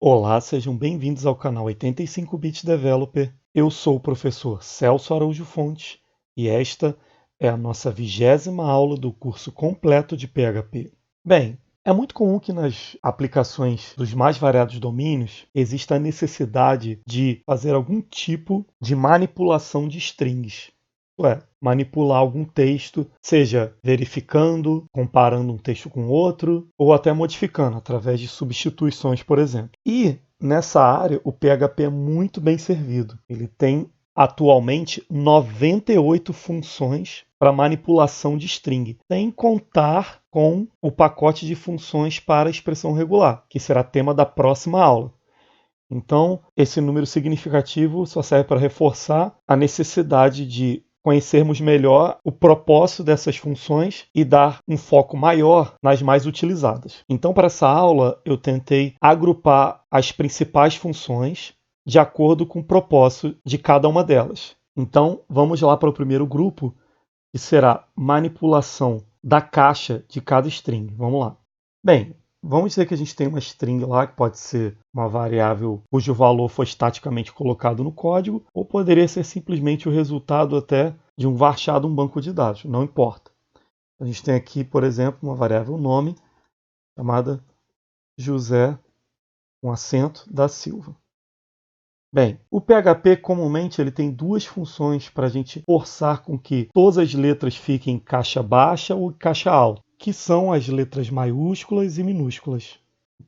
Olá, sejam bem-vindos ao canal 85-Bit Developer. Eu sou o professor Celso Araújo Fontes e esta é a nossa 20ª aula do curso completo de PHP. Bem, é muito comum que nas aplicações dos mais variados domínios exista a necessidade de fazer algum tipo de manipulação de strings. Isto é, manipular algum texto, seja verificando, comparando um texto com outro, ou até modificando através de substituições, por exemplo. E nessa área o PHP é muito bem servido. Ele tem atualmente 98 funções para manipulação de string, sem contar com o pacote de funções para expressão regular, que será tema da próxima aula. Então, esse número significativo só serve para reforçar a necessidade de conhecermos melhor o propósito dessas funções e dar um foco maior nas mais utilizadas. Então, para essa aula, eu tentei agrupar as principais funções de acordo com o propósito de cada uma delas. Então, vamos lá para o primeiro grupo, que será manipulação da caixa de cada string. Vamos lá. Bem, vamos dizer que a gente tem uma string lá, que pode ser uma variável cujo valor foi estaticamente colocado no código, ou poderia ser simplesmente o resultado até de um varchar de um banco de dados, não importa. A gente tem aqui, por exemplo, uma variável nome, chamada José, com acento, da Silva. Bem, o PHP comumente ele tem duas funções para a gente forçar com que todas as letras fiquem em caixa baixa ou em caixa alta, que são as letras maiúsculas e minúsculas.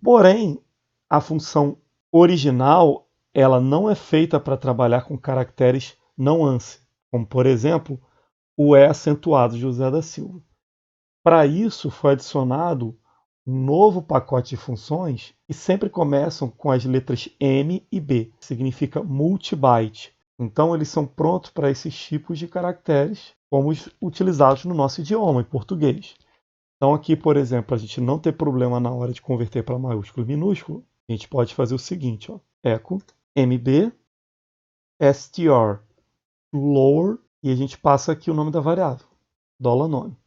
Porém, a função original ela não é feita para trabalhar com caracteres não ANSI, como por exemplo o E acentuado José da Silva. Para isso foi adicionado um novo pacote de funções que sempre começam com as letras M e B, que significa multibyte. Então eles são prontos para esses tipos de caracteres, como os utilizados no nosso idioma, em português. Então aqui, por exemplo, a gente não ter problema na hora de converter para maiúsculo e minúsculo, a gente pode fazer o seguinte, ó, echo mb str lower, e a gente passa aqui o nome da variável, $nome.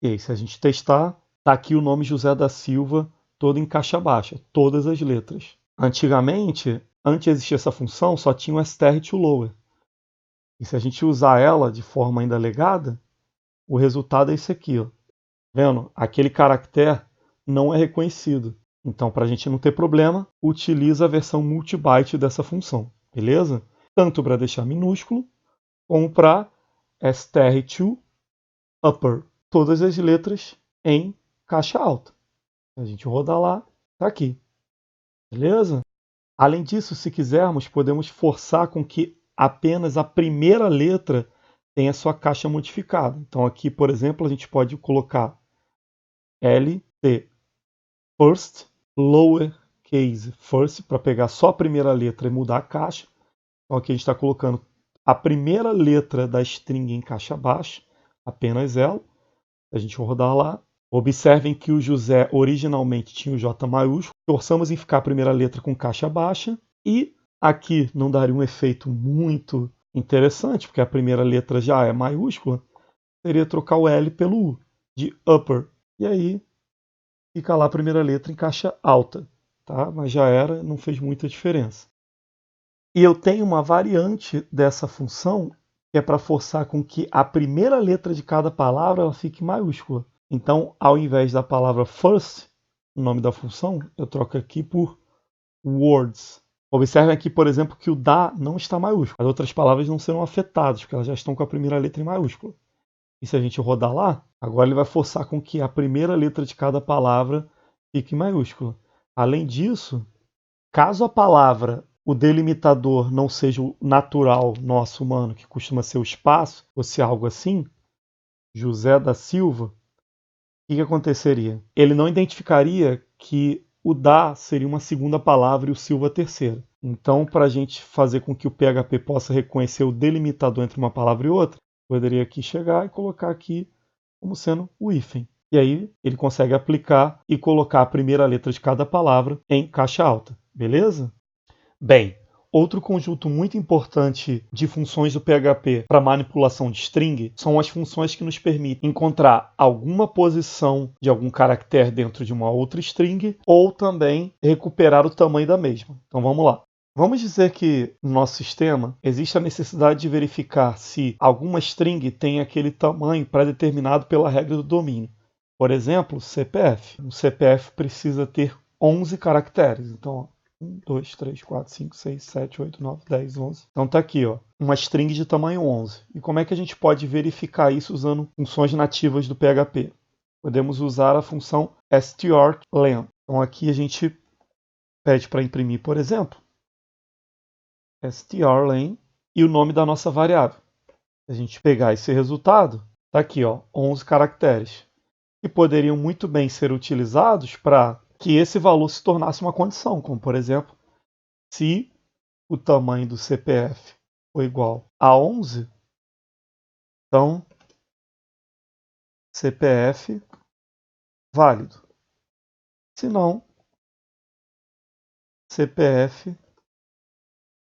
E aí, se a gente testar, está aqui o nome José da Silva, todo em caixa baixa, todas as letras. Antigamente, antes de existir essa função, só tinha o str to lower. E se a gente usar ela de forma ainda legada, o resultado é esse aqui, ó. Vendo? Aquele caractere não é reconhecido. Então, para a gente não ter problema, utiliza a versão multibyte dessa função, beleza? Tanto para deixar minúsculo, como para str2 upper. Todas as letras em caixa alta. A gente rodar lá, está aqui. Beleza? Além disso, se quisermos, podemos forçar com que apenas a primeira letra tenha sua caixa modificada. Então aqui, por exemplo, a gente pode colocar LT first, lowercase first, para pegar só a primeira letra e mudar a caixa. Então aqui a gente está colocando a primeira letra da string em caixa baixa, apenas ela. A gente rodar lá. Observem que o José originalmente tinha o J maiúsculo. Torçamos em ficar a primeira letra com caixa baixa. E aqui não daria um efeito muito interessante, porque a primeira letra já é maiúscula. Seria trocar o L pelo U, de upper. E aí fica lá a primeira letra em caixa alta. Tá? Mas já era, não fez muita diferença. E eu tenho uma variante dessa função que é para forçar com que a primeira letra de cada palavra ela fique maiúscula. Então, ao invés da palavra first, o nome da função, eu troco aqui por words. Observem aqui, por exemplo, que o da não está maiúsculo. As outras palavras não serão afetadas, porque elas já estão com a primeira letra em maiúscula. E se a gente rodar lá, agora ele vai forçar com que a primeira letra de cada palavra fique em maiúscula. Além disso, caso a palavra, o delimitador não seja o natural nosso humano, que costuma ser o espaço, ou se algo assim, José da Silva, o que aconteceria? Ele não identificaria que o da seria uma segunda palavra e o Silva a terceira. Então, para a gente fazer com que o PHP possa reconhecer o delimitador entre uma palavra e outra, poderia aqui chegar e colocar aqui como sendo o hífen. E aí ele consegue aplicar e colocar a primeira letra de cada palavra em caixa alta. Beleza? Bem, outro conjunto muito importante de funções do PHP para manipulação de string são as funções que nos permitem encontrar alguma posição de algum caractere dentro de uma outra string ou também recuperar o tamanho da mesma. Então vamos lá. Vamos dizer que no nosso sistema existe a necessidade de verificar se alguma string tem aquele tamanho pré-determinado pela regra do domínio. Por exemplo, CPF. O CPF precisa ter 11 caracteres. Então, 1, 2, 3, 4, 5, 6, 7, 8, 9, 10, 11. Então está aqui, ó, uma string de tamanho 11. E como é que a gente pode verificar isso usando funções nativas do PHP? Podemos usar a função strlen. Então aqui a gente pede para imprimir, por exemplo, strlen e o nome da nossa variável. Se a gente pegar esse resultado, está aqui, ó, 11 caracteres, que poderiam muito bem ser utilizados para que esse valor se tornasse uma condição, como por exemplo, se o tamanho do CPF for igual a 11, então CPF válido. Se não, CPF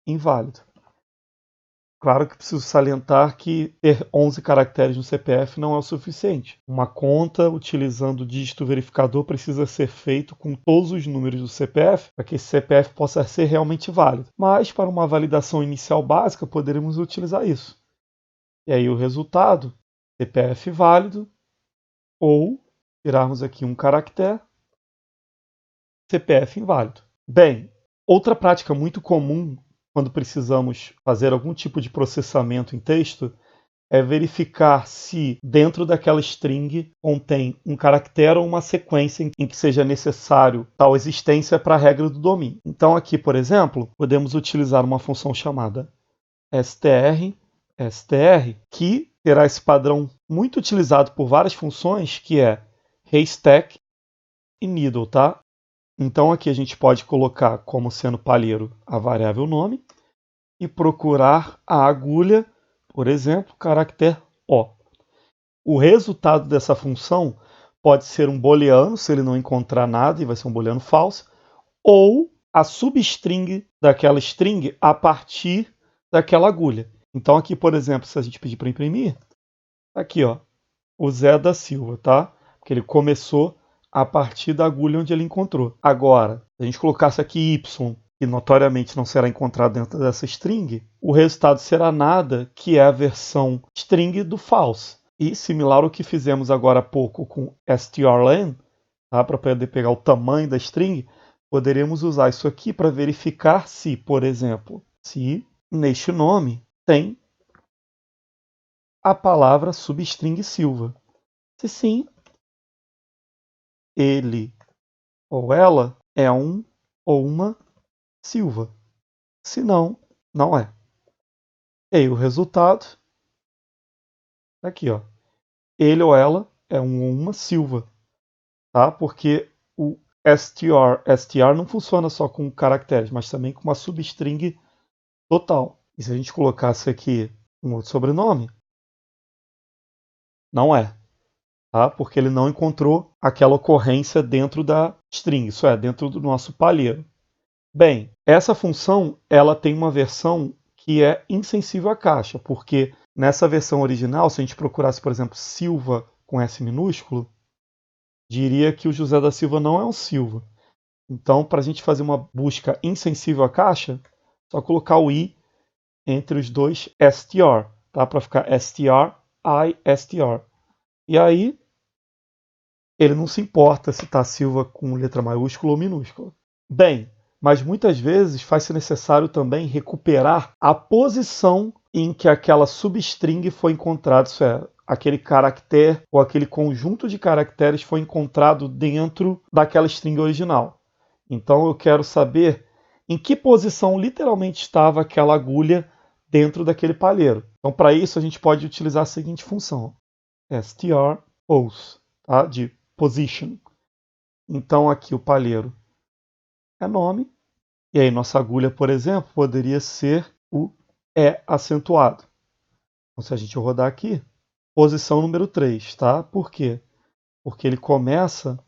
inválido. Claro que preciso salientar que ter 11 caracteres no CPF não é o suficiente. Uma conta utilizando o dígito verificador precisa ser feito com todos os números do CPF para que esse CPF possa ser realmente válido. Mas para uma validação inicial básica poderemos utilizar isso. E aí o resultado, CPF válido, ou tirarmos aqui um caractere, CPF inválido. Bem, outra prática muito comum quando precisamos fazer algum tipo de processamento em texto é verificar se dentro daquela string contém um caractere ou uma sequência em que seja necessário tal existência para a regra do domínio. Então aqui, por exemplo, podemos utilizar uma função chamada str, que terá esse padrão muito utilizado por várias funções, que é haystack e needle, tá? Então aqui a gente pode colocar como sendo palheiro a variável nome e procurar a agulha, por exemplo, caractere O. O resultado dessa função pode ser um booleano, se ele não encontrar nada, e vai ser um booleano falso, ou a substring daquela string a partir daquela agulha. Então aqui, por exemplo, se a gente pedir para imprimir, aqui, ó, o Zé da Silva, tá? Porque ele começou a partir da agulha onde ele encontrou. Agora, se a gente colocasse aqui Y, que notoriamente não será encontrado dentro dessa string, o resultado será nada, que é a versão string do false. E similar ao que fizemos agora há pouco com strlen, tá? Para poder pegar o tamanho da string, poderemos usar isso aqui para verificar se, por exemplo, se neste nome tem a palavra substring Silva. Se sim, ele ou ela é um ou uma Silva. Se não, não é. E aí o resultado, aqui, ó. Ele ou ela é um ou uma Silva. Tá? Porque o str não funciona só com caracteres, mas também com uma substring total. E se a gente colocasse aqui um outro sobrenome, não é. Tá? Porque ele não encontrou aquela ocorrência dentro da string, isso é, dentro do nosso palheiro. Bem, essa função ela tem uma versão que é insensível à caixa, porque nessa versão original, se a gente procurasse, por exemplo, Silva com S minúsculo, diria que o José da Silva não é um Silva. Então, para a gente fazer uma busca insensível à caixa, só colocar o i entre os dois str, tá? Para ficar str, str. E aí, ele não se importa se está Silva com letra maiúscula ou minúscula. Bem, mas muitas vezes faz-se necessário também recuperar a posição em que aquela substring foi encontrada, isso é, aquele caractere ou aquele conjunto de caracteres foi encontrado dentro daquela string original. Então eu quero saber em que posição literalmente estava aquela agulha dentro daquele palheiro. Então para isso a gente pode utilizar a seguinte função, strPose, tá? De position. Então aqui o palheiro é nome, e aí nossa agulha, por exemplo, poderia ser o E acentuado. Então se a gente rodar aqui, posição número 3, tá? Por quê? Porque ele começa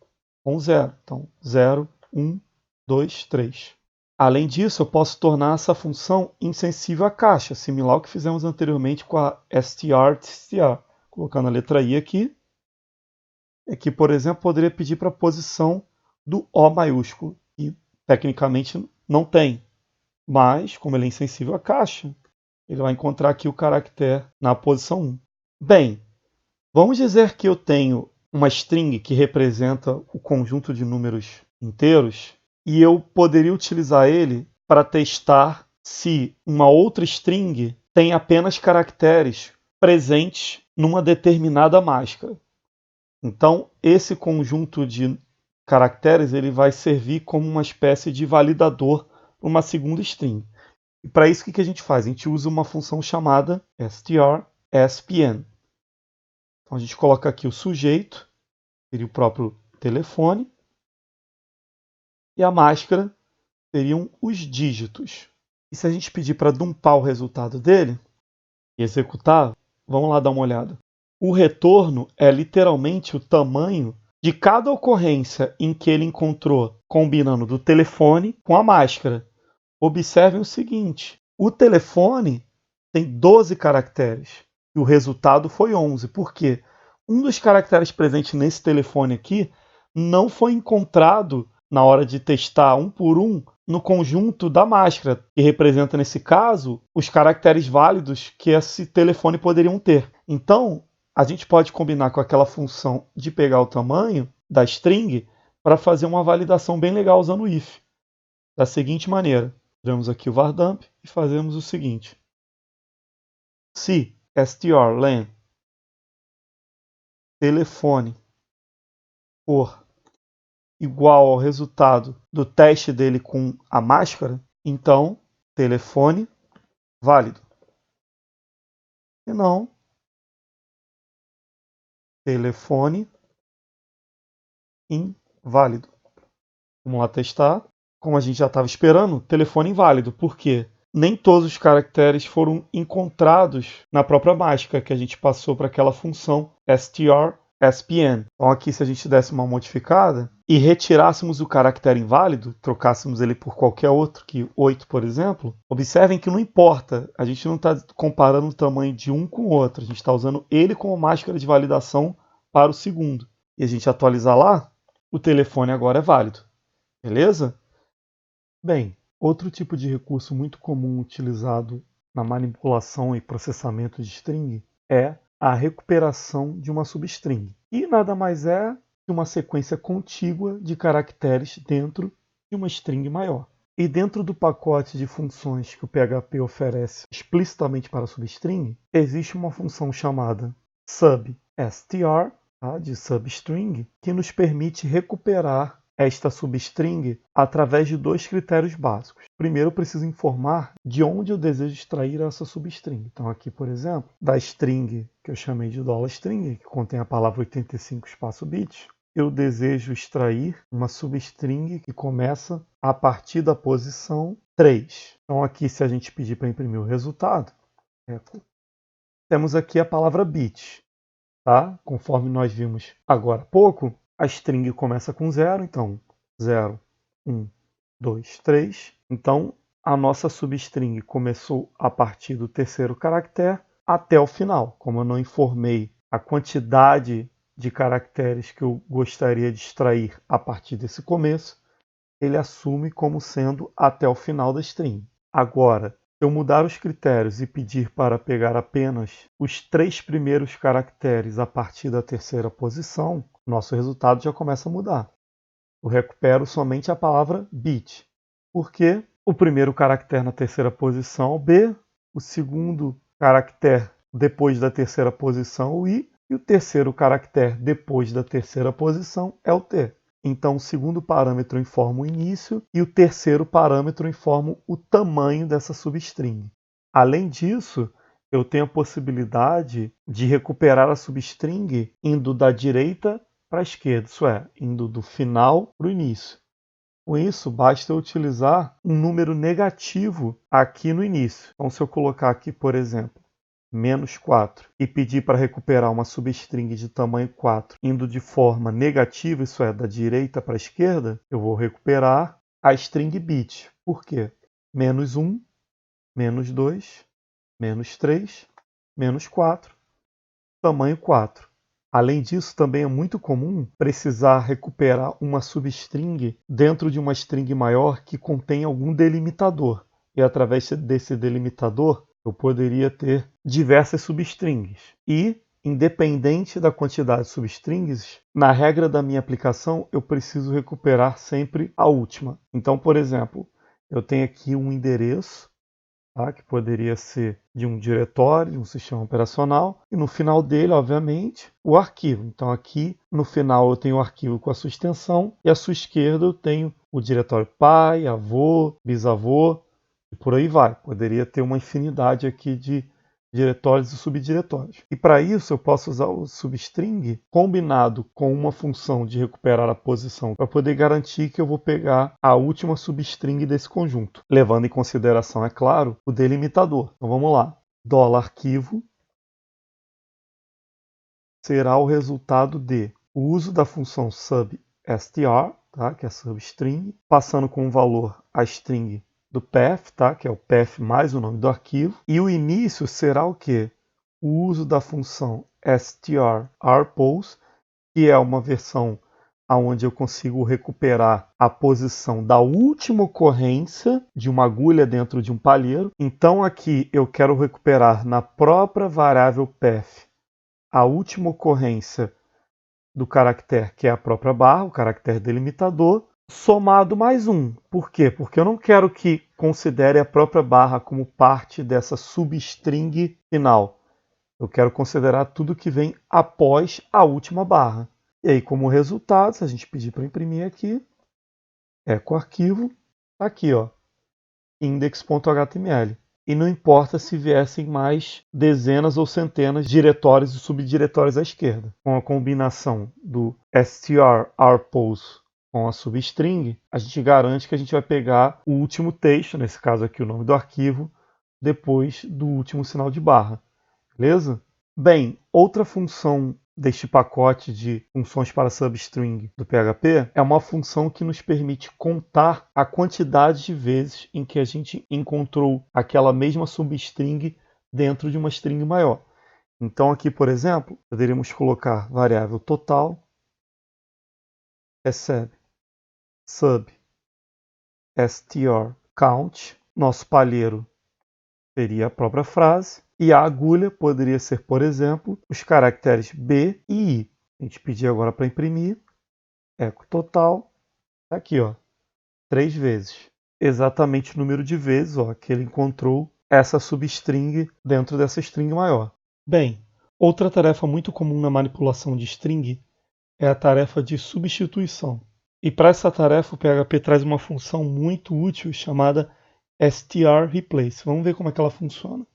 com 0. Então 0, 1, 2, 3. Além disso, eu posso tornar essa função insensível à caixa, similar ao que fizemos anteriormente com a str. Colocando a letra I aqui. Aqui, por exemplo, poderia pedir para a posição do O maiúsculo, e tecnicamente não tem. Mas, como ele é insensível à caixa, ele vai encontrar aqui o caractere na posição 1. Bem, vamos dizer que eu tenho uma string que representa o conjunto de números inteiros e eu poderia utilizar ele para testar se uma outra string tem apenas caracteres presentes numa determinada máscara. Então, esse conjunto de caracteres ele vai servir como uma espécie de validador para uma segunda string. E para isso, o que a gente faz? A gente usa uma função chamada strSPN. Então, a gente coloca aqui o sujeito, seria o próprio telefone, e a máscara seriam os dígitos. E se a gente pedir para dumpar o resultado dele e executar, vamos lá dar uma olhada. O retorno é literalmente o tamanho de cada ocorrência em que ele encontrou, combinando do telefone com a máscara. Observem o seguinte, o telefone tem 12 caracteres e o resultado foi 11. Por quê? Um dos caracteres presentes nesse telefone aqui não foi encontrado na hora de testar um por um no conjunto da máscara, que representa, nesse caso, os caracteres válidos que esse telefone poderiam ter. Então, a gente pode combinar com aquela função de pegar o tamanho da string para fazer uma validação bem legal usando o if. Da seguinte maneira, tiramos aqui o vardamp e fazemos o seguinte. Se strlen telefone for igual ao resultado do teste dele com a máscara, então telefone válido. Se não, telefone inválido. Vamos lá testar. Como a gente já estava esperando, telefone inválido. Por quê? Nem todos os caracteres foram encontrados na própria máscara que a gente passou para aquela função strSPN. Então aqui, se a gente desse uma modificada e retirássemos o caractere inválido, trocássemos ele por qualquer outro, que 8, por exemplo, observem que não importa, a gente não está comparando o tamanho de um com o outro, a gente está usando ele como máscara de validação para o segundo. E a gente atualizar lá, o telefone agora é válido. Beleza? Bem, outro tipo de recurso muito comum utilizado na manipulação e processamento de string é a recuperação de uma substring. E nada mais é que uma sequência contígua de caracteres dentro de uma string maior. E dentro do pacote de funções que o PHP oferece explicitamente para a substring, existe uma função chamada substr, de substring, que nos permite recuperar esta substring através de dois critérios básicos. Primeiro, eu preciso informar de onde eu desejo extrair essa substring. Então aqui, por exemplo, da string que eu chamei de $string, que contém a palavra 85 espaço bits, eu desejo extrair uma substring que começa a partir da posição 3. Então aqui, se a gente pedir para imprimir o resultado, temos aqui a palavra bit. Tá? Conforme nós vimos agora há pouco, a string começa com 0, então 0, 1, 2, 3. Então, a nossa substring começou a partir do terceiro caractere até o final. Como eu não informei a quantidade de caracteres que eu gostaria de extrair a partir desse começo, ele assume como sendo até o final da string. Agora, se eu mudar os critérios e pedir para pegar apenas os 3 primeiros caracteres a partir da terceira posição, nosso resultado já começa a mudar. Eu recupero somente a palavra bit, porque o primeiro caractere na terceira posição é o B, o segundo caractere depois da terceira posição é o I, e o terceiro caractere depois da terceira posição é o T. Então, o segundo parâmetro informa o início e o terceiro parâmetro informa o tamanho dessa substring. Além disso, eu tenho a possibilidade de recuperar a substring indo da direita para a esquerda, isso é, indo do final para o início. Com isso, basta eu utilizar um número negativo aqui no início. Então, se eu colocar aqui, por exemplo, -4 e pedir para recuperar uma substring de tamanho 4 indo de forma negativa, isso é, da direita para a esquerda, eu vou recuperar a string bit. Por quê? -1, -2, -3, -4, tamanho 4. Além disso, também é muito comum precisar recuperar uma substring dentro de uma string maior que contém algum delimitador. E através desse delimitador, eu poderia ter diversas substrings. E, independente da quantidade de substrings, na regra da minha aplicação, eu preciso recuperar sempre a última. Então, por exemplo, eu tenho aqui um endereço, tá, que poderia ser de um diretório, de um sistema operacional, e no final dele, obviamente, o arquivo. Então aqui no final eu tenho o arquivo com a sua extensão, e à sua esquerda eu tenho o diretório pai, avô, bisavô, e por aí vai. Poderia ter uma infinidade aqui de diretórios e subdiretórios. E para isso eu posso usar o substring combinado com uma função de recuperar a posição para poder garantir que eu vou pegar a última substring desse conjunto, levando em consideração, é claro, o delimitador. Então vamos lá. $arquivo será o resultado de o uso da função substr, tá, que é a substring, passando com o valor a string do path, tá, que é o path mais o nome do arquivo, e o início será o quê? O uso da função strRpose, que é uma versão onde eu consigo recuperar a posição da última ocorrência de uma agulha dentro de um palheiro. Então aqui eu quero recuperar na própria variável path a última ocorrência do caractere, que é a própria barra, o caractere delimitador, somado mais um. Por quê? Porque eu não quero que considere a própria barra como parte dessa substring final. Eu quero considerar tudo que vem após a última barra. E aí, como resultado, se a gente pedir para imprimir aqui, eco arquivo, tá aqui, ó, index.html. E não importa se viessem mais dezenas ou centenas de diretórios e subdiretórios à esquerda. Com a combinação do strRpose com a substring, a gente garante que a gente vai pegar o último texto, nesse caso aqui o nome do arquivo, depois do último sinal de barra. Beleza? Bem, outra função deste pacote de funções para substring do PHP é uma função que nos permite contar a quantidade de vezes em que a gente encontrou aquela mesma substring dentro de uma string maior. Então aqui, por exemplo, poderíamos colocar variável total recebe sub str count, nosso palheiro seria a própria frase, e a agulha poderia ser, por exemplo, os caracteres B e I. A gente pedir agora para imprimir, eco total, tá aqui, ó, 3 vezes. Exatamente o número de vezes, ó, que ele encontrou essa substring dentro dessa string maior. Bem, outra tarefa muito comum na manipulação de string é a tarefa de substituição. E para essa tarefa o PHP traz uma função muito útil chamada strReplace. Vamos ver como é que ela funciona.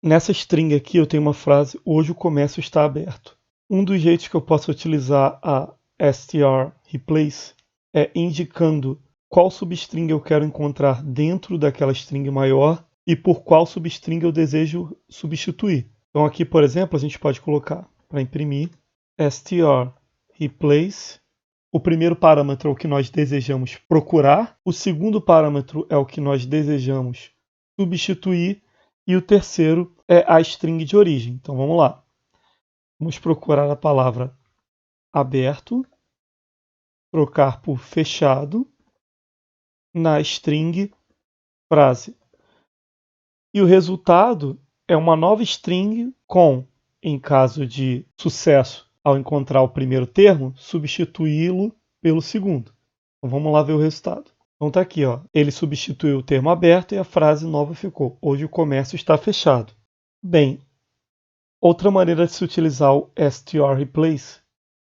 Nessa string aqui eu tenho uma frase, hoje o comércio está aberto. Um dos jeitos que eu posso utilizar a strReplace é indicando qual substring eu quero encontrar dentro daquela string maior e por qual substring eu desejo substituir. Então aqui, por exemplo, a gente pode colocar para imprimir strReplace. O primeiro parâmetro é o que nós desejamos procurar, o segundo parâmetro é o que nós desejamos substituir e o terceiro é a string de origem. Então vamos lá. Vamos procurar a palavra aberto, trocar por fechado na string frase. E o resultado é uma nova string com, em caso de sucesso ao encontrar o primeiro termo, substituí-lo pelo segundo. Então vamos lá ver o resultado. Então está aqui, ó. Ele substituiu o termo aberto e a frase nova ficou: hoje o comércio está fechado. Bem, outra maneira de se utilizar o strReplace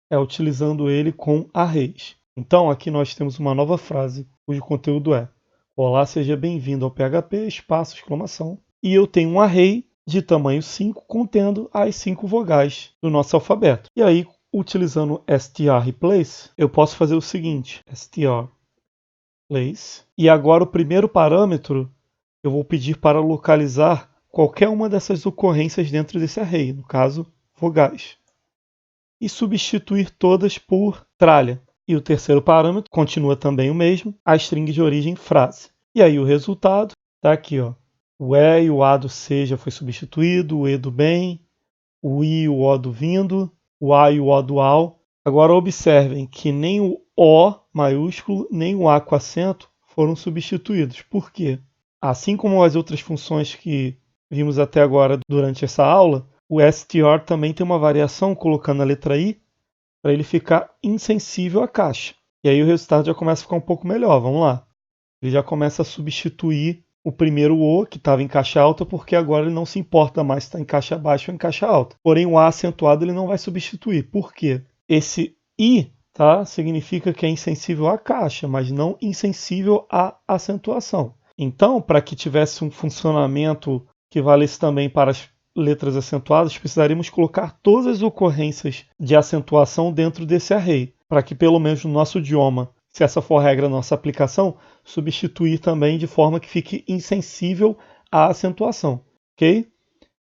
é utilizando ele com arrays. Então aqui nós temos uma nova frase cujo conteúdo é: olá, seja bem-vindo ao PHP, espaço, exclamação. E eu tenho um array de tamanho 5 contendo as 5 vogais do nosso alfabeto. E aí, utilizando strReplace, eu posso fazer o seguinte: strReplace. E agora o primeiro parâmetro eu vou pedir para localizar qualquer uma dessas ocorrências dentro desse array, no caso, vogais. E substituir todas por tralha. E o terceiro parâmetro continua também o mesmo, a string de origem frase. E aí o resultado está aqui, ó. O E e o A do C já foi substituído, o E do bem, o I e o O do vindo, o A e o O do ao. Agora observem que nem o O maiúsculo, nem o A com acento foram substituídos. Por quê? Assim como as outras funções que vimos até agora durante essa aula, o str também tem uma variação colocando a letra I para ele ficar insensível à caixa. E aí o resultado já começa a ficar um pouco melhor. Vamos lá. Ele já começa a substituir o primeiro O, que estava em caixa alta, porque agora ele não se importa mais se está em caixa baixa ou em caixa alta. Porém, o A acentuado ele não vai substituir. Por quê? Esse I, tá, significa que é insensível à caixa, mas não insensível à acentuação. Então, para que tivesse um funcionamento que valesse também para as letras acentuadas, precisaríamos colocar todas as ocorrências de acentuação dentro desse array, para que pelo menos no nosso idioma, se essa for a regra da nossa aplicação, substituir também de forma que fique insensível à acentuação, ok?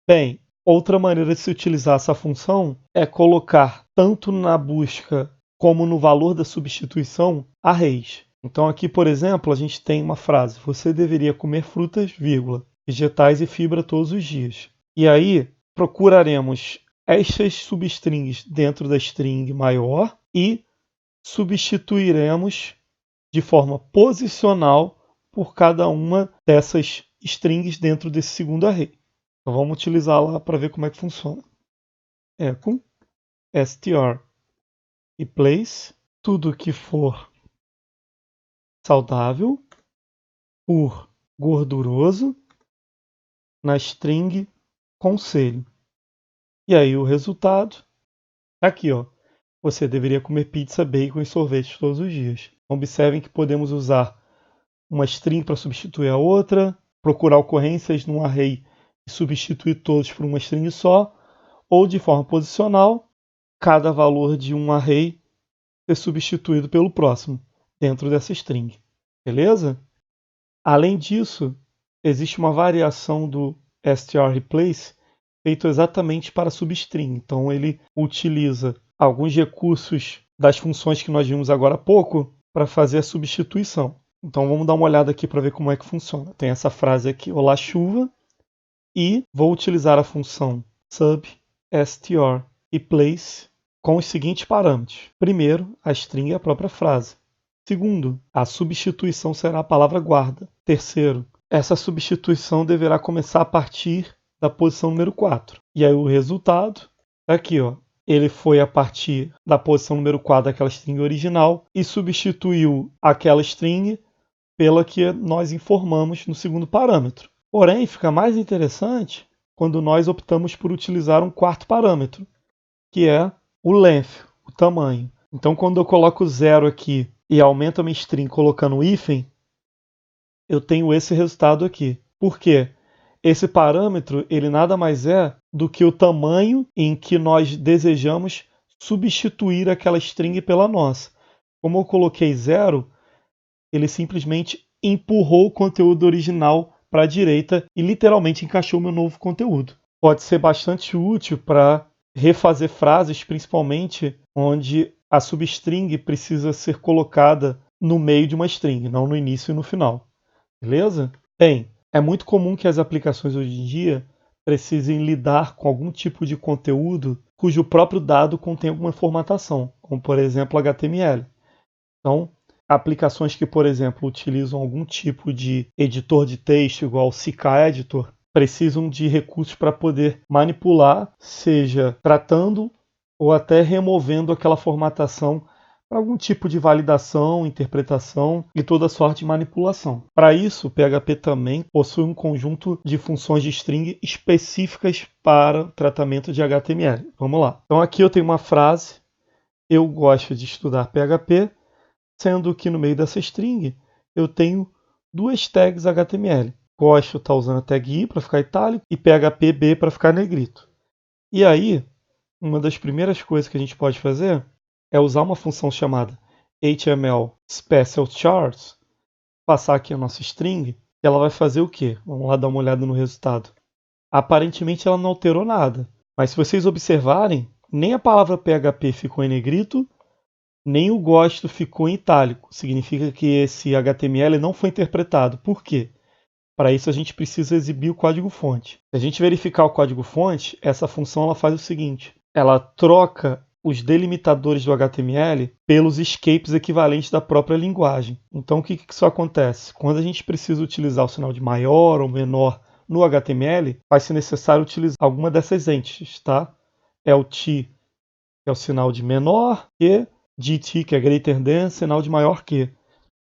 Bem, outra maneira de se utilizar essa função é colocar tanto na busca como no valor da substituição arrays. Então aqui, por exemplo, a gente tem uma frase: você deveria comer frutas, vírgula, vegetais e fibra todos os dias. E aí procuraremos estas substrings dentro da string maior e substituiremos de forma posicional por cada uma dessas strings dentro desse segundo array. Então vamos utilizar lá para ver como é que funciona. Com str replace tudo que for saudável por gorduroso na string conselho. E aí o resultado tá aqui, ó. Você deveria comer pizza, bacon e sorvete todos os dias. Observem que podemos usar uma string para substituir a outra, procurar ocorrências num array e substituir todos por uma string só, ou de forma posicional, cada valor de um array ser substituído pelo próximo dentro dessa string. Beleza? Além disso, existe uma variação do strReplace feito exatamente para substring. Então ele utiliza alguns recursos das funções que nós vimos agora há pouco para fazer a substituição. Então vamos dar uma olhada aqui para ver como é que funciona. Tem essa frase aqui, olá chuva, e vou utilizar a função substrReplace com os seguintes parâmetros. Primeiro, a string é a própria frase. Segundo, a substituição será a palavra guarda. Terceiro, essa substituição deverá começar a partir da posição número 4. E aí o resultado é aqui, ó. Ele foi a partir da posição número 4 daquela string original e substituiu aquela string pela que nós informamos no segundo parâmetro. Porém, fica mais interessante quando nós optamos por utilizar um quarto parâmetro, que é o length, o tamanho. Então, quando eu coloco 0 aqui e aumento a minha string colocando um hífen, eu tenho esse resultado aqui. Por quê? Esse parâmetro ele nada mais é do que o tamanho em que nós desejamos substituir aquela string pela nossa. Como eu coloquei 0, ele simplesmente empurrou o conteúdo original para a direita e literalmente encaixou meu novo conteúdo. Pode ser bastante útil para refazer frases, principalmente onde a substring precisa ser colocada no meio de uma string, não no início e no final. Beleza? Bem, é muito comum que as aplicações hoje em dia precisem lidar com algum tipo de conteúdo cujo próprio dado contém alguma formatação, como por exemplo HTML. Então, aplicações que, por exemplo, utilizam algum tipo de editor de texto, igual o CK Editor, precisam de recursos para poder manipular, seja tratando ou até removendo aquela formatação para algum tipo de validação, interpretação e toda sorte de manipulação. Para isso, o PHP também possui um conjunto de funções de string específicas para o tratamento de HTML. Vamos lá. Então aqui eu tenho uma frase: eu gosto de estudar PHP, sendo que no meio dessa string eu tenho duas tags HTML. Gosto está usando a tag I para ficar itálico e PHPB para ficar negrito. E aí, uma das primeiras coisas que a gente pode fazer é usar uma função chamada HTML Special Charts, passar aqui a nossa string, e ela vai fazer o quê? Vamos lá dar uma olhada no resultado. Aparentemente ela não alterou nada, mas se vocês observarem, nem a palavra PHP ficou em negrito, Nem o gosto ficou em itálico. Significa que esse HTML não foi interpretado. Por quê? Para isso a gente precisa exibir o código-fonte. Se a gente verificar o código-fonte, essa função ela faz o seguinte: ela troca os delimitadores do HTML pelos escapes equivalentes da própria linguagem. Então o que isso acontece? Quando a gente precisa utilizar o sinal de maior ou menor no HTML, vai ser necessário utilizar alguma dessas entes, tá? É o t, que é o sinal de menor, e GT, que é greater than, sinal de maior que.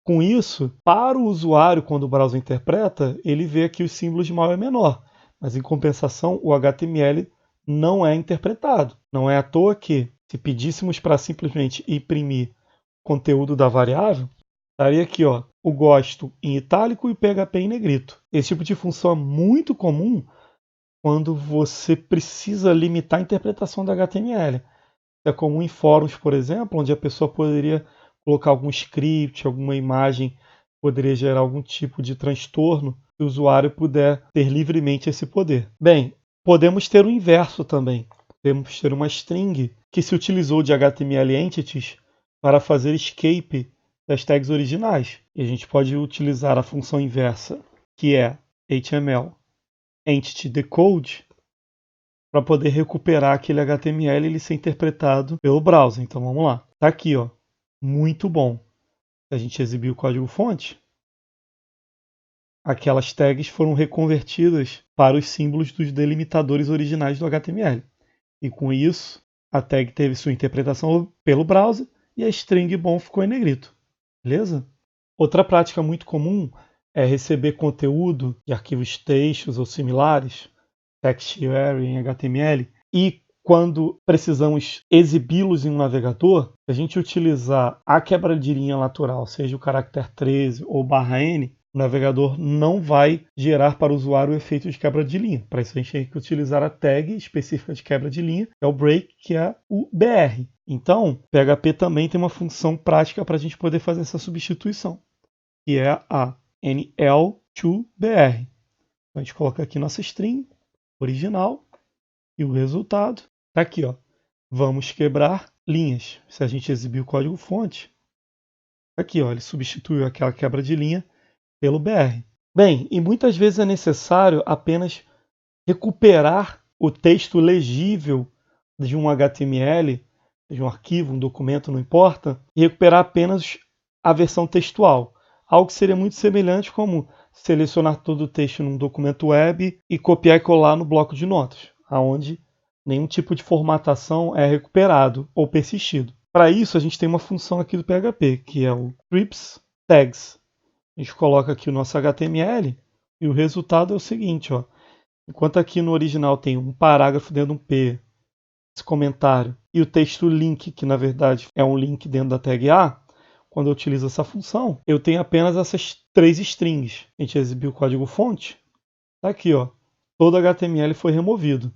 Com isso, para o usuário, quando o browser interpreta, ele vê aqui os símbolos de maior e menor. Mas, em compensação, o HTML não é interpretado. Não é à toa que, se pedíssemos para simplesmente imprimir conteúdo da variável, estaria aqui, ó, o gosto em itálico e o PHP em negrito. Esse tipo de função é muito comum quando você precisa limitar a interpretação do HTML. É comum em fóruns, por exemplo, onde a pessoa poderia colocar algum script, alguma imagem, poderia gerar algum tipo de transtorno, se o usuário puder ter livremente esse poder. Bem, podemos ter o inverso também. Podemos ter uma string que se utilizou de HTML entities para fazer escape das tags originais. E a gente pode utilizar a função inversa, que é HTML entity decode, para poder recuperar aquele HTML e ele ser interpretado pelo browser. Então vamos lá. Tá aqui, ó. Muito bom. A gente exibiu o código-fonte. Aquelas tags foram reconvertidas para os símbolos dos delimitadores originais do HTML. E com isso, a tag teve sua interpretação pelo browser e a string bom ficou em negrito. Beleza? Outra prática muito comum é receber conteúdo de arquivos textos ou similares, textuary em HTML, e quando precisamos exibi-los em um navegador, se a gente utilizar a quebra de linha natural, seja o caractere 13 ou /n, o navegador não vai gerar para o usuário o efeito de quebra de linha. Para isso a gente tem que utilizar a tag específica de quebra de linha, que é o break, que é o BR. Então, PHP também tem uma função prática para a gente poder fazer essa substituição, que é a NL2BR. Então, a gente coloca aqui nossa string original e o resultado está aqui, ó. Vamos quebrar linhas. Se a gente exibir o código-fonte, aqui, ó, ele substituiu aquela quebra de linha pelo BR. Bem, e muitas vezes é necessário apenas recuperar o texto legível de um HTML, de um arquivo, um documento, não importa, e recuperar apenas a versão textual. Algo que seria muito semelhante como selecionar todo o texto num documento web e copiar e colar no bloco de notas, onde nenhum tipo de formatação é recuperado ou persistido. Para isso, a gente tem uma função aqui do PHP, que é o trips tags. A gente coloca aqui o nosso HTML e o resultado é o seguinte, ó. Enquanto aqui no original tem um parágrafo dentro de um P, esse comentário, e o texto link, que na verdade é um link dentro da tag A, quando eu utilizo essa função, eu tenho apenas essas 3 strings. A gente exibiu o código-fonte, tá aqui, ó. Todo HTML foi removido.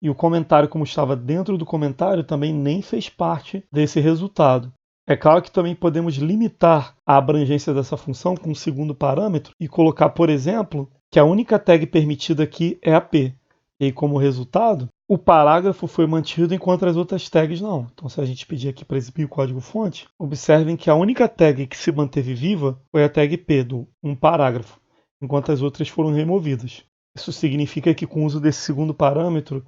E o comentário, como estava dentro do comentário, também nem fez parte desse resultado. É claro que também podemos limitar a abrangência dessa função com um segundo parâmetro e colocar, por exemplo, que a única tag permitida aqui é a P. E aí, como resultado, o parágrafo foi mantido enquanto as outras tags não. Então, se a gente pedir aqui para exibir o código-fonte, observem que a única tag que se manteve viva foi a tag P, do um parágrafo, enquanto as outras foram removidas. Isso significa que, com o uso desse segundo parâmetro,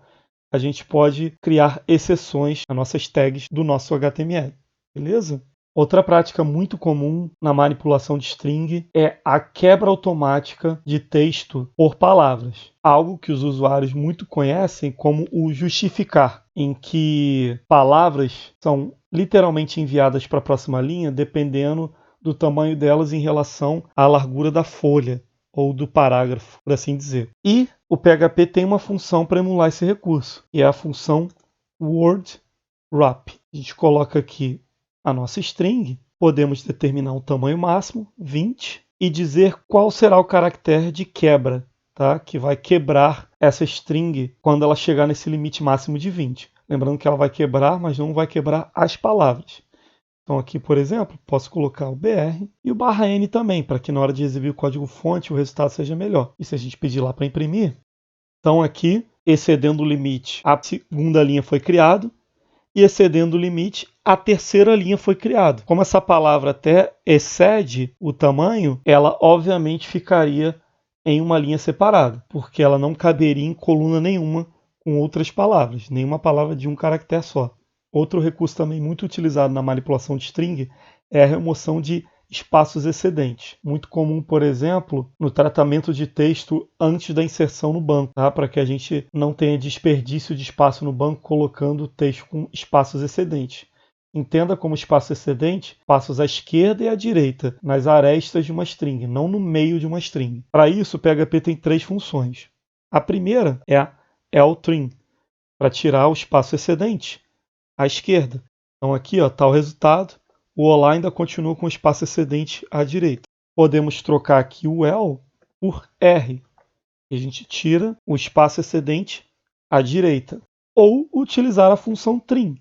a gente pode criar exceções às nossas tags do nosso HTML. Beleza? Outra prática muito comum na manipulação de string é a quebra automática de texto por palavras. Algo que os usuários muito conhecem como o justificar, em que palavras são literalmente enviadas para a próxima linha dependendo do tamanho delas em relação à largura da folha ou do parágrafo, por assim dizer. E o PHP tem uma função para emular esse recurso, que é a função word wrap. A gente coloca aqui a nossa string, podemos determinar um tamanho máximo, 20, e dizer qual será o caractere de quebra, tá? Que vai quebrar essa string quando ela chegar nesse limite máximo de 20. Lembrando que ela vai quebrar, mas não vai quebrar as palavras. Então aqui, por exemplo, posso colocar o BR e o /n também, para que na hora de exibir o código-fonte o resultado seja melhor. E se a gente pedir lá para imprimir, então aqui, excedendo o limite, a segunda linha foi criada, e excedendo o limite, a terceira linha foi criada. Como essa palavra até excede o tamanho, ela obviamente ficaria em uma linha separada, porque ela não caberia em coluna nenhuma com outras palavras, nenhuma palavra de um caractere só. Outro recurso também muito utilizado na manipulação de string é a remoção de espaços excedentes. Muito comum, por exemplo, no tratamento de texto antes da inserção no banco, tá? Para que a gente não tenha desperdício de espaço no banco colocando o texto com espaços excedentes. Entenda como espaço excedente, passos à esquerda e à direita, nas arestas de uma string, não no meio de uma string. Para isso, o PHP tem 3 funções. A primeira é a ltrim, para tirar o espaço excedente à esquerda. Então aqui está o resultado. O olá ainda continua com o espaço excedente à direita. Podemos trocar aqui o L por R. E a gente tira o espaço excedente à direita. Ou utilizar a função trim.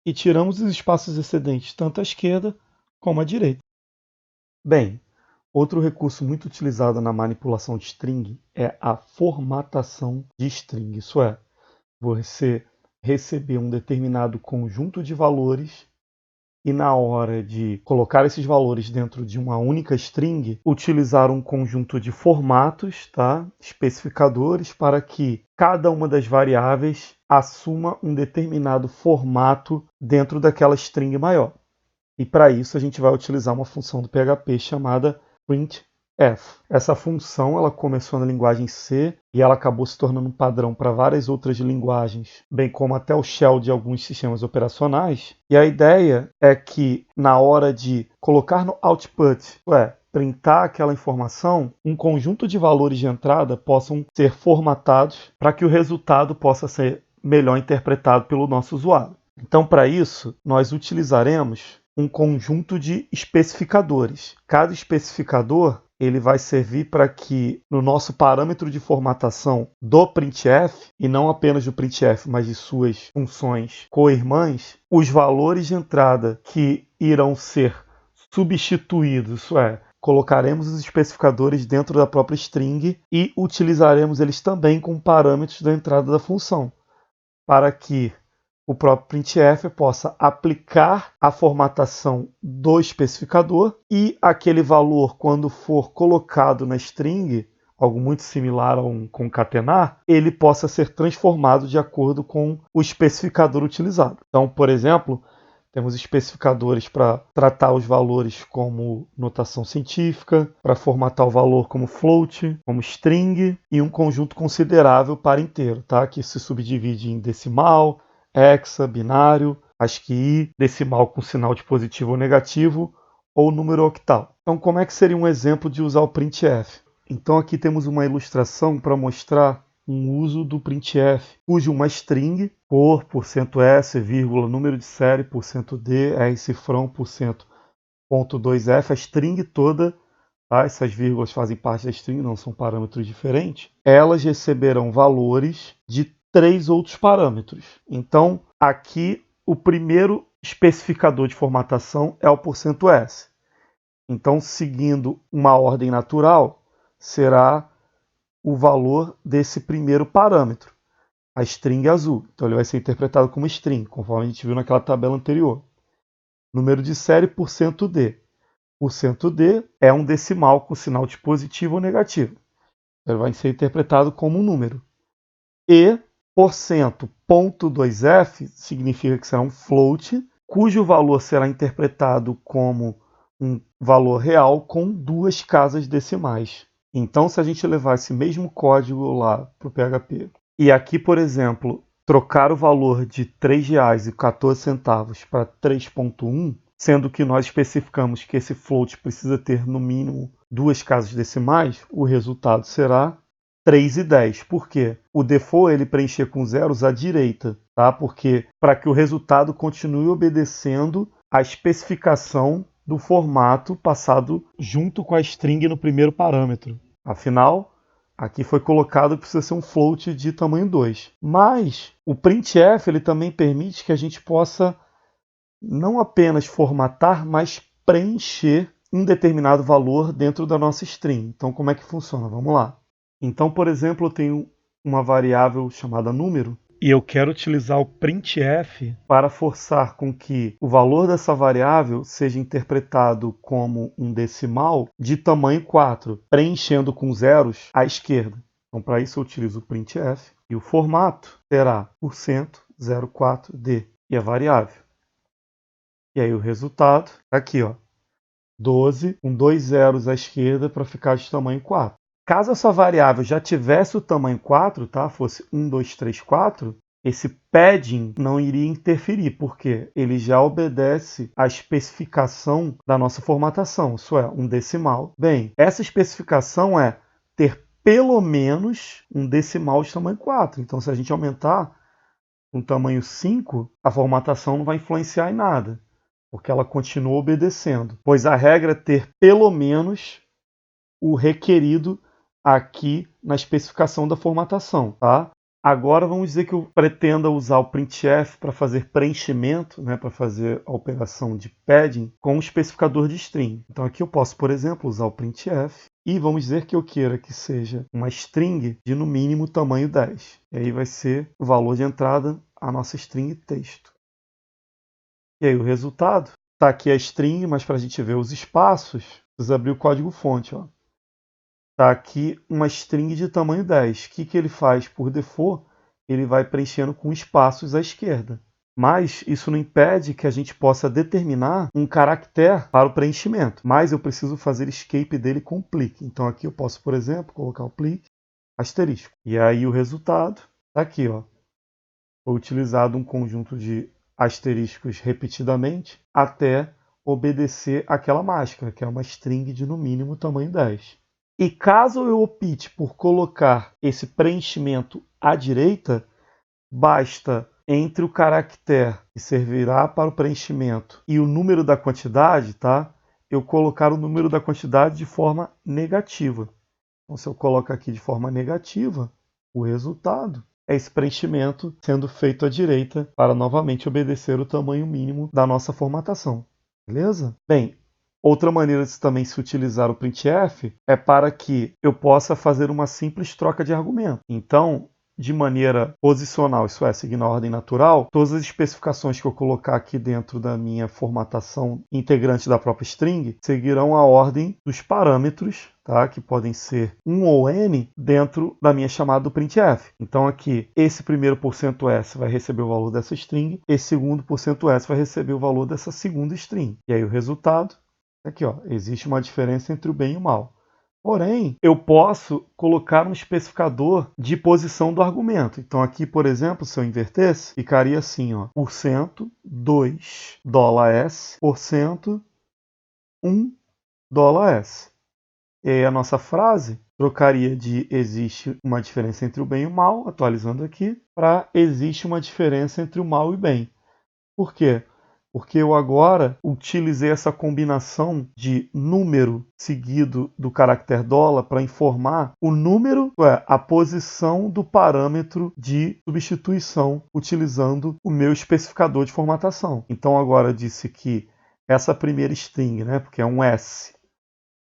E tiramos os espaços excedentes tanto à esquerda como à direita. Bem, outro recurso muito utilizado na manipulação de string é a formatação de string. Isso é, você receber um determinado conjunto de valores e na hora de colocar esses valores dentro de uma única string, utilizar um conjunto de formatos, tá? Especificadores, para que cada uma das variáveis assuma um determinado formato dentro daquela string maior. E para isso a gente vai utilizar uma função do PHP chamada printf. Essa função ela começou na linguagem C e ela acabou se tornando um padrão para várias outras linguagens, bem como até o shell de alguns sistemas operacionais. E a ideia é que na hora de colocar no output, printar aquela informação, um conjunto de valores de entrada possam ser formatados para que o resultado possa ser melhor interpretado pelo nosso usuário. Então, para isso, nós utilizaremos um conjunto de especificadores. Cada especificador ele vai servir para que no nosso parâmetro de formatação do printf, e não apenas do printf, mas de suas funções co-irmãs, os valores de entrada que irão ser substituídos, isso é, colocaremos os especificadores dentro da própria string e utilizaremos eles também como parâmetros da entrada da função, para que o próprio printf possa aplicar a formatação do especificador e aquele valor, quando for colocado na string, algo muito similar a um concatenar, ele possa ser transformado de acordo com o especificador utilizado. Então, por exemplo, temos especificadores para tratar os valores como notação científica, para formatar o valor como float, como string, e um conjunto considerável para inteiro, tá? Que se subdivide em decimal, hexa, binário, ASCII, decimal com sinal de positivo ou negativo, ou número octal. Então, como é que seria um exemplo de usar o printf? Então, aqui temos uma ilustração para mostrar um uso do printf, cujo uma string, por, %s, vírgula, número de série, %d, rcifrão, %.2f, a string toda, tá? Essas vírgulas fazem parte da string, não são parâmetros diferentes, elas receberão valores de 3 outros parâmetros. Então, aqui o primeiro especificador de formatação é o %s. Então, seguindo uma ordem natural, será o valor desse primeiro parâmetro, a string azul. Então, ele vai ser interpretado como string, conforme a gente viu naquela tabela anterior. Número de série %d. %d é um decimal com sinal de positivo ou negativo. Ele vai ser interpretado como um número. E %.2f significa que será um float, cujo valor será interpretado como um valor real com 2 casas decimais. Então, se a gente levar esse mesmo código lá para o PHP, e aqui, por exemplo, trocar o valor de R$ 3,14 para 3,1, sendo que nós especificamos que esse float precisa ter no mínimo 2 casas decimais, o resultado será 3,10. Por quê? O default é ele preencher com zeros à direita, tá? Porque para que o resultado continue obedecendo a especificação do formato passado junto com a string no primeiro parâmetro. Afinal, aqui foi colocado que precisa ser um float de tamanho 2. Mas o printf ele também permite que a gente possa não apenas formatar, mas preencher um determinado valor dentro da nossa string. Então, como é que funciona? Vamos lá. Então, por exemplo, eu tenho uma variável chamada número e eu quero utilizar o printf para forçar com que o valor dessa variável seja interpretado como um decimal de tamanho 4, preenchendo com zeros à esquerda. Então, para isso eu utilizo o printf e o formato será %04d e a variável. E aí o resultado está aqui, ó, 12 com 2 zeros à esquerda para ficar de tamanho 4. Caso essa variável já tivesse o tamanho 4, tá? Fosse 1, 2, 3, 4, esse padding não iria interferir, porque ele já obedece à especificação da nossa formatação, isso é, um decimal. Bem, essa especificação é ter pelo menos um decimal de tamanho 4. Então, se a gente aumentar um tamanho 5, a formatação não vai influenciar em nada, porque ela continua obedecendo, pois a regra é ter pelo menos o requerido aqui na especificação da formatação, tá? Agora vamos dizer que eu pretenda usar o printf para fazer preenchimento, né, para fazer a operação de padding com o especificador de string. Então aqui eu posso, por exemplo, usar o printf e vamos dizer que eu queira que seja uma string de no mínimo tamanho 10. E aí vai ser o valor de entrada a nossa string texto. E aí o resultado está aqui a string, mas para a gente ver os espaços, precisa abrir o código-fonte, ó. Está aqui uma string de tamanho 10. O que ele faz por default? Ele vai preenchendo com espaços à esquerda. Mas isso não impede que a gente possa determinar um caractere para o preenchimento. Mas eu preciso fazer escape dele com plique. Então aqui eu posso, por exemplo, colocar o plique asterisco. E aí o resultado está aqui, ó. Foi utilizado um conjunto de asteriscos repetidamente até obedecer aquela máscara, que é uma string de no mínimo tamanho 10. E caso eu opte por colocar esse preenchimento à direita, basta entre o caractere que servirá para o preenchimento e o número da quantidade, tá? Eu colocar o número da quantidade de forma negativa. Então, se eu coloco aqui de forma negativa, o resultado é esse preenchimento sendo feito à direita para novamente obedecer o tamanho mínimo da nossa formatação. Beleza? Bem, outra maneira de também se utilizar o printf é para que eu possa fazer uma simples troca de argumento. Então, de maneira posicional, isso é, seguindo a ordem natural, todas as especificações que eu colocar aqui dentro da minha formatação integrante da própria string seguirão a ordem dos parâmetros, tá? Que podem ser 1 ou n, dentro da minha chamada do printf. Então aqui, esse primeiro %s vai receber o valor dessa string, esse segundo %s vai receber o valor dessa segunda string. E aí o resultado, aqui ó, existe uma diferença entre o bem e o mal. Porém, eu posso colocar um especificador de posição do argumento. Então aqui, por exemplo, se eu invertesse, ficaria assim, ó, %2 $s, %1 $s. E aí a nossa frase trocaria de existe uma diferença entre o bem e o mal, atualizando aqui, para existe uma diferença entre o mal e o bem. Por quê? Porque eu agora utilizei essa combinação de número seguido do caractere $, para informar o número, a posição do parâmetro de substituição, utilizando o meu especificador de formatação. Então agora eu disse que essa primeira string, né, porque é um S,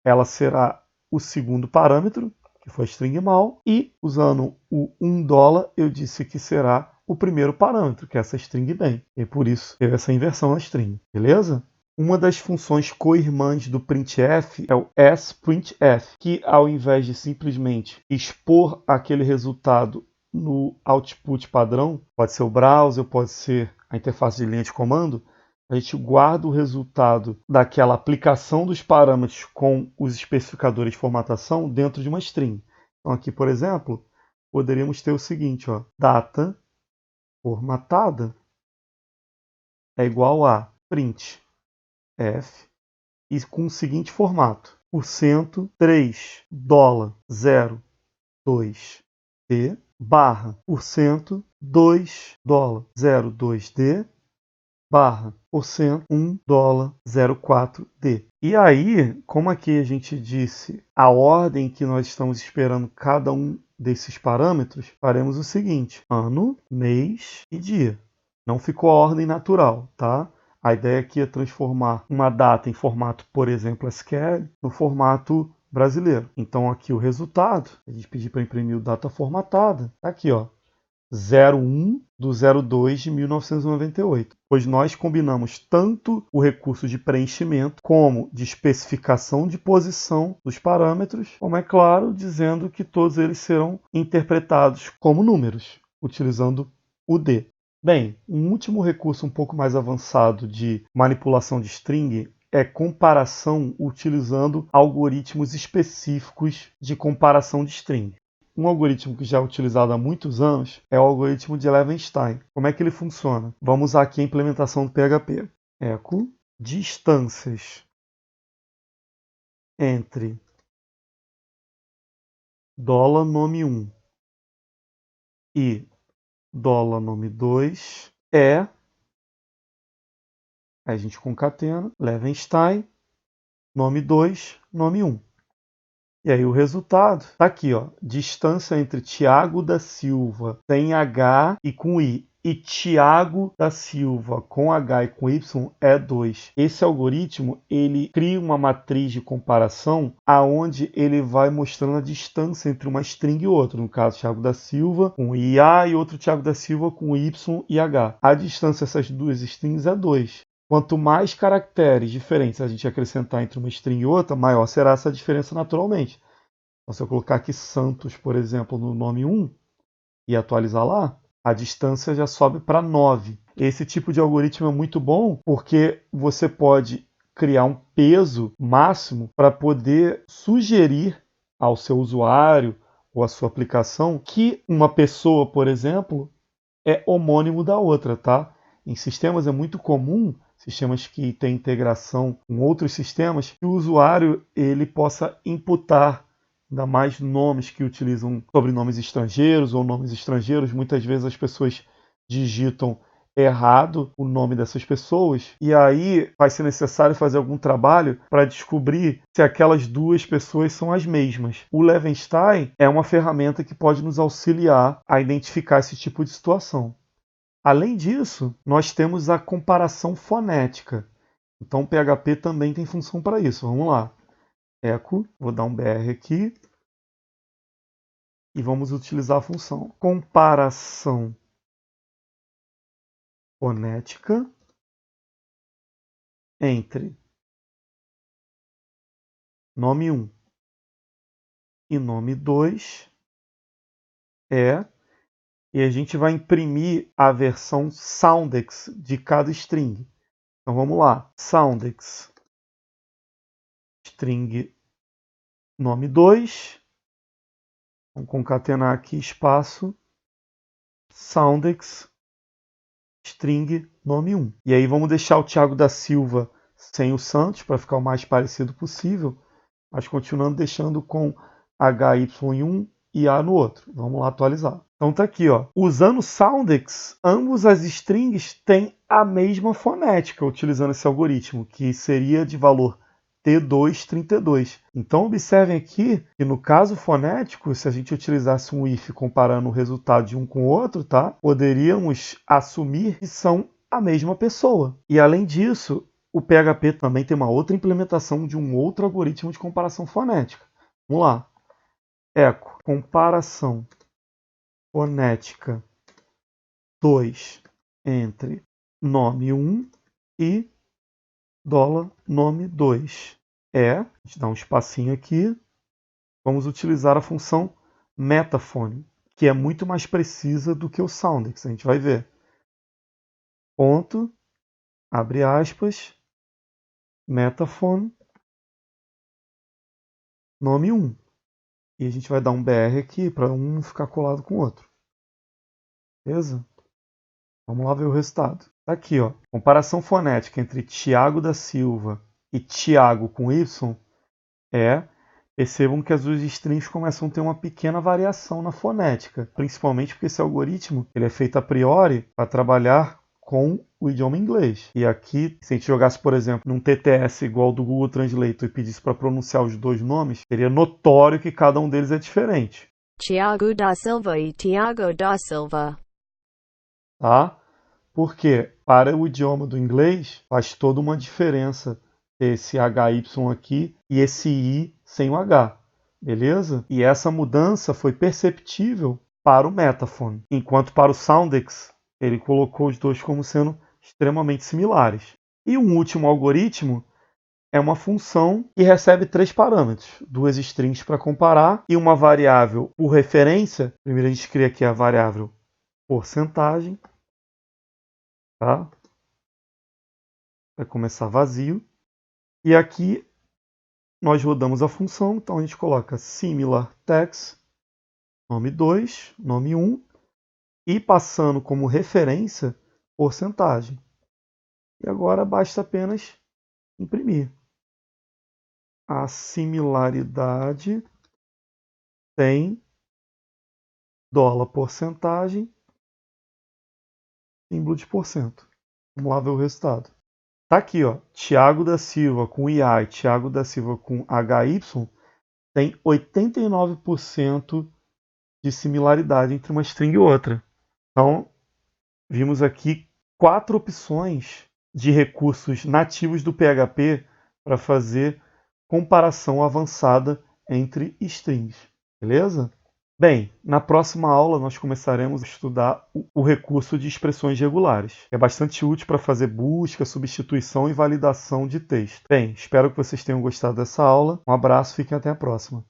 ela será o segundo parâmetro, que foi a string mal, e usando o $1, eu disse que será o primeiro parâmetro, que é essa string bem. E por isso teve essa inversão na string, beleza? Uma das funções co-irmãs do printf é o sprintf, que ao invés de simplesmente expor aquele resultado no output padrão, pode ser o browser, pode ser a interface de linha de comando, a gente guarda o resultado daquela aplicação dos parâmetros com os especificadores de formatação dentro de uma string. Então aqui, por exemplo, poderíamos ter o seguinte, ó, data formatada é igual a printf e com o seguinte formato: %3 $02d barra %2 $02d barra %1 $04d. E aí, como aqui a gente disse a ordem que nós estamos esperando cada um desses parâmetros, faremos o seguinte: ano, mês e dia. Não ficou a ordem natural, tá? A ideia aqui é transformar uma data em formato, por exemplo, SQL, no formato brasileiro. Então aqui o resultado, a gente pedir para imprimir o data formatada, tá aqui, ó, 01 do 02 de 1998, pois nós combinamos tanto o recurso de preenchimento como de especificação de posição dos parâmetros, como é claro, dizendo que todos eles serão interpretados como números, utilizando o D. Bem, um último recurso um pouco mais avançado de manipulação de string é comparação utilizando algoritmos específicos de comparação de string. Um algoritmo que já é utilizado há muitos anos é o algoritmo de Levenstein. Como é que ele funciona? Vamos usar aqui a implementação do PHP. Echo distâncias entre $nome1 e $nome2 é, aí a gente concatena, Levenstein, nome2, nome1. E aí o resultado está aqui, ó, distância entre Tiago da Silva sem H e com I e Tiago da Silva com H e com Y é 2. Esse algoritmo ele cria uma matriz de comparação aonde ele vai mostrando a distância entre uma string e outra. No caso, Tiago da Silva com IA e outro Tiago da Silva com Y e H. A distância dessas duas strings é 2. Quanto mais caracteres diferentes a gente acrescentar entre uma string e outra, maior será essa diferença naturalmente. Então, se eu colocar aqui Santos, por exemplo, no nome 1 e atualizar lá, a distância já sobe para 9. Esse tipo de algoritmo é muito bom porque você pode criar um peso máximo para poder sugerir ao seu usuário ou à sua aplicação que uma pessoa, por exemplo, é homônimo da outra, tá? Em sistemas é muito comum, sistemas que têm integração com outros sistemas, que o usuário ele possa imputar ainda mais nomes que utilizam sobrenomes estrangeiros ou nomes estrangeiros. Muitas vezes as pessoas digitam errado o nome dessas pessoas e aí vai ser necessário fazer algum trabalho para descobrir se aquelas duas pessoas são as mesmas. O Levenstein é uma ferramenta que pode nos auxiliar a identificar esse tipo de situação. Além disso, nós temos a comparação fonética. Então, o PHP também tem função para isso. Vamos lá. Echo, vou dar um BR aqui. E vamos utilizar a função comparação fonética entre nome 1 e nome 2 e a gente vai imprimir a versão soundex de cada string. Então vamos lá, soundex string nome 2, vamos concatenar aqui espaço soundex string nome 1. E aí vamos deixar o Tiago da Silva sem o Santos para ficar o mais parecido possível, mas continuando deixando com HY em um e A no outro. Vamos lá atualizar. Então tá aqui, ó. Usando Soundex, ambos as strings têm a mesma fonética utilizando esse algoritmo, que seria de valor T232. Então observem aqui que no caso fonético, se a gente utilizasse um if comparando o resultado de um com o outro, tá? Poderíamos assumir que são a mesma pessoa. E além disso, o PHP também tem uma outra implementação de um outro algoritmo de comparação fonética. Vamos lá. Echo, comparação fonética 2 entre nome 1 e $nome2. A gente dá um espacinho aqui. Vamos utilizar a função metaphone, que é muito mais precisa do que o soundex. A gente vai ver. Ponto, abre aspas, metaphone, nome 1. E a gente vai dar um BR aqui para um não ficar colado com o outro. Beleza? Vamos lá ver o resultado. Tá aqui, ó. Comparação fonética entre Tiago da Silva e Tiago com Y percebam que as duas strings começam a ter uma pequena variação na fonética, principalmente porque esse algoritmo ele é feito a priori para trabalhar com o idioma inglês. E aqui, se a gente jogasse, por exemplo, num TTS igual ao do Google Translate e pedisse para pronunciar os dois nomes, seria notório que cada um deles é diferente. Tiago da Silva e Tiago da Silva. Tá? Porque para o idioma do inglês faz toda uma diferença ter esse HY aqui e esse I sem o H. Beleza? E essa mudança foi perceptível para o metaphone, enquanto para o soundex ele colocou os dois como sendo extremamente similares. E um último algoritmo é uma função que recebe 3 parâmetros, 2 strings para comparar e uma variável por referência. Primeiro a gente cria aqui a variável porcentagem, tá? Vai começar vazio. E aqui nós rodamos a função, então a gente coloca similar text, nome 2, nome 1, e passando como referência porcentagem. E agora basta apenas imprimir. A similaridade tem dólar porcentagem, símbolo de porcento. Vamos lá ver o resultado. Tá aqui, ó, Thiago da Silva com IA e Thiago da Silva com HY tem 89% de similaridade entre uma string e outra. Então, vimos aqui 4 opções de recursos nativos do PHP para fazer comparação avançada entre strings, beleza? Bem, na próxima aula nós começaremos a estudar o recurso de expressões regulares. É bastante útil para fazer busca, substituição e validação de texto. Bem, espero que vocês tenham gostado dessa aula. Um abraço, fiquem até a próxima.